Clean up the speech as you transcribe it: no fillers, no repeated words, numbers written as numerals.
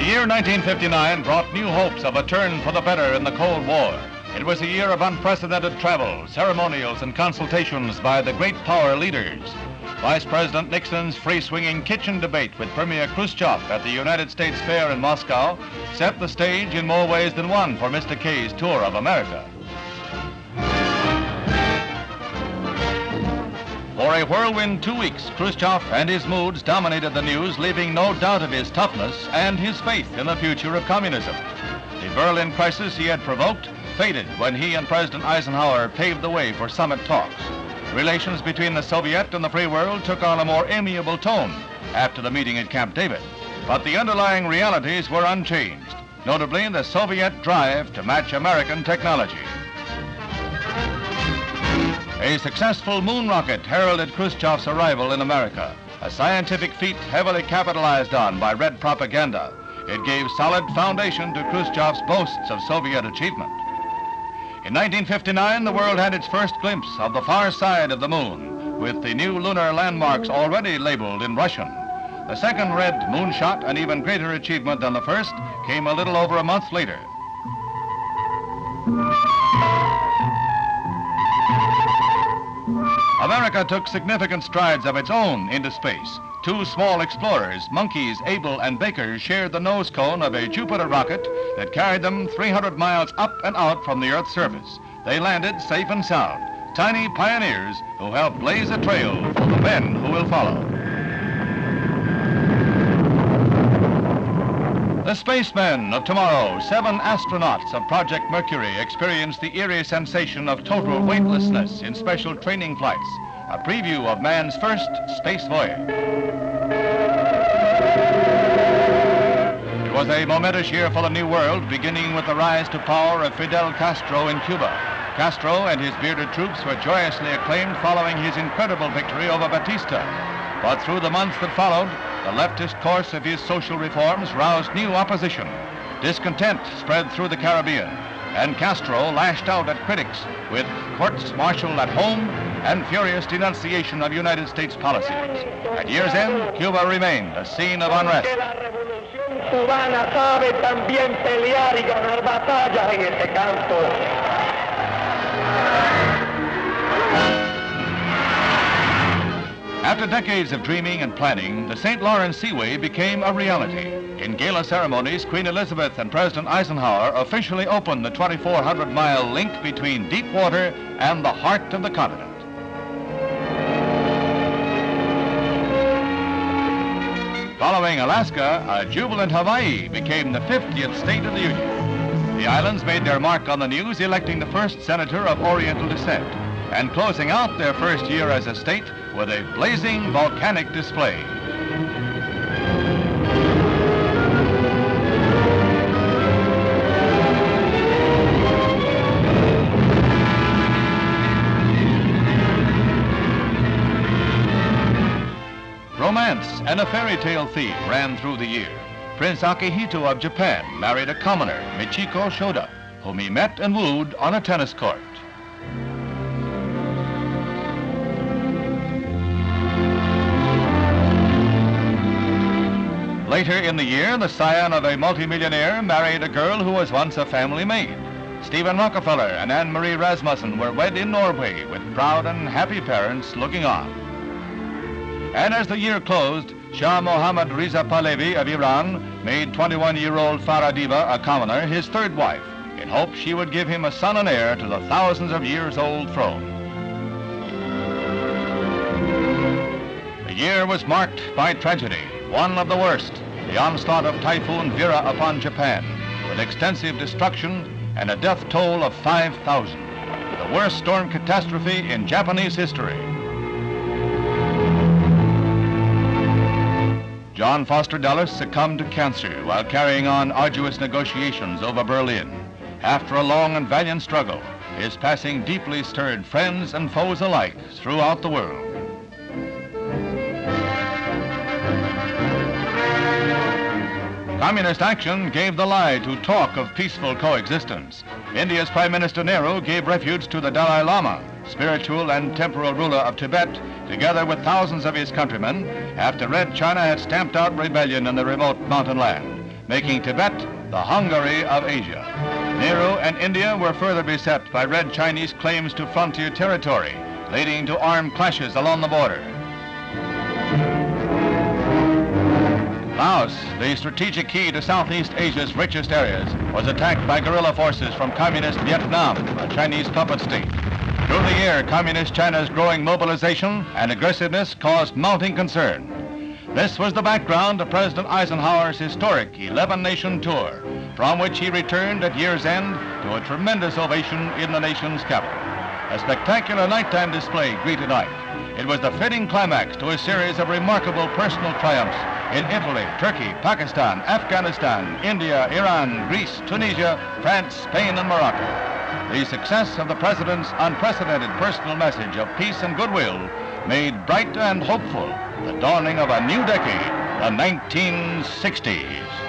year 1959 brought new hopes of a turn for the better in the Cold War. It was a year of unprecedented travel, ceremonials, and consultations by the great power leaders. Vice President Nixon's free-swinging kitchen debate with Premier Khrushchev at the United States Fair in Moscow set the stage in more ways than one for Mr. K's tour of America. For a whirlwind 2 weeks, Khrushchev and his moods dominated the news, leaving no doubt of his toughness and his faith in the future of communism. The Berlin crisis he had provoked faded when he and President Eisenhower paved the way for summit talks. Relations between the Soviet and the free world took on a more amiable tone after the meeting at Camp David. But the underlying realities were unchanged, notably the Soviet drive to match American technology. A successful moon rocket heralded Khrushchev's arrival in America, a scientific feat heavily capitalized on by red propaganda. It gave solid foundation to Khrushchev's boasts of Soviet achievement. In 1959, the world had its first glimpse of the far side of the moon, with the new lunar landmarks already labeled in Russian. The second red moonshot, an even greater achievement than the first, came a little over a month later. America took significant strides of its own into space. Two small explorers, Monkeys, Able, and Baker, shared the nose cone of a Jupiter rocket that carried them 300 miles up and out from the Earth's surface. They landed safe and sound, tiny pioneers who helped blaze a trail for the men who will follow. The spacemen of tomorrow, 7 astronauts of Project Mercury, experienced the eerie sensation of total weightlessness in special training flights, a preview of man's first space voyage. It was a momentous year for the New World, beginning with the rise to power of Fidel Castro in Cuba. Castro and his bearded troops were joyously acclaimed following his incredible victory over Batista. But through the months that followed, the leftist course of his social reforms roused new opposition. Discontent spread through the Caribbean, and Castro lashed out at critics with courts-martial at home and furious denunciation of United States policies. At year's end, Cuba remained a scene of unrest. After decades of dreaming and planning, the St. Lawrence Seaway became a reality. In gala ceremonies, Queen Elizabeth and President Eisenhower officially opened the 2,400-mile link between deep water and the heart of the continent. Following Alaska, a jubilant Hawaii became the 50th state of the Union. The islands made their mark on the news, electing the first senator of Oriental descent, and closing out their first year as a state with a blazing volcanic display. Romance and a fairy tale theme ran through the year. Prince Akihito of Japan married a commoner, Michiko Shoda, whom he met and wooed on a tennis court. Later in the year, the scion of a multimillionaire married a girl who was once a family maid. Stephen Rockefeller and Anne-Marie Rasmussen were wed in Norway with proud and happy parents looking on. And as the year closed, Shah Mohammad Reza Pahlavi of Iran made 21-year-old Farah Diva, a commoner, his third wife, in hopes she would give him a son and heir to the thousands of years old throne. The year was marked by tragedy, one of the worst, the onslaught of Typhoon Vera upon Japan, with extensive destruction and a death toll of 5,000, the worst storm catastrophe in Japanese history. John Foster Dulles succumbed to cancer while carrying on arduous negotiations over Berlin. After a long and valiant struggle, his passing deeply stirred friends and foes alike throughout the world. Communist action gave the lie to talk of peaceful coexistence. India's Prime Minister Nehru gave refuge to the Dalai Lama, spiritual and temporal ruler of Tibet, together with thousands of his countrymen, after Red China had stamped out rebellion in the remote mountain land. making Tibet the Hungary of Asia. Nehru and India were further beset by Red Chinese claims to frontier territory, leading to armed clashes along the border. Laos, the strategic key to Southeast Asia's richest areas, was attacked by guerrilla forces from Communist Vietnam, a Chinese puppet state. Through the year, Communist China's growing mobilization and aggressiveness caused mounting concern. This was the background to President Eisenhower's historic 11-nation tour, from which he returned at year's end to a tremendous ovation in the nation's capital. A spectacular nighttime display greeted night. It was the fitting climax to a series of remarkable personal triumphs in Italy, Turkey, Pakistan, Afghanistan, India, Iran, Greece, Tunisia, France, Spain, and Morocco. The success of the President's unprecedented personal message of peace and goodwill made bright and hopeful the dawning of a new decade, the 1960s.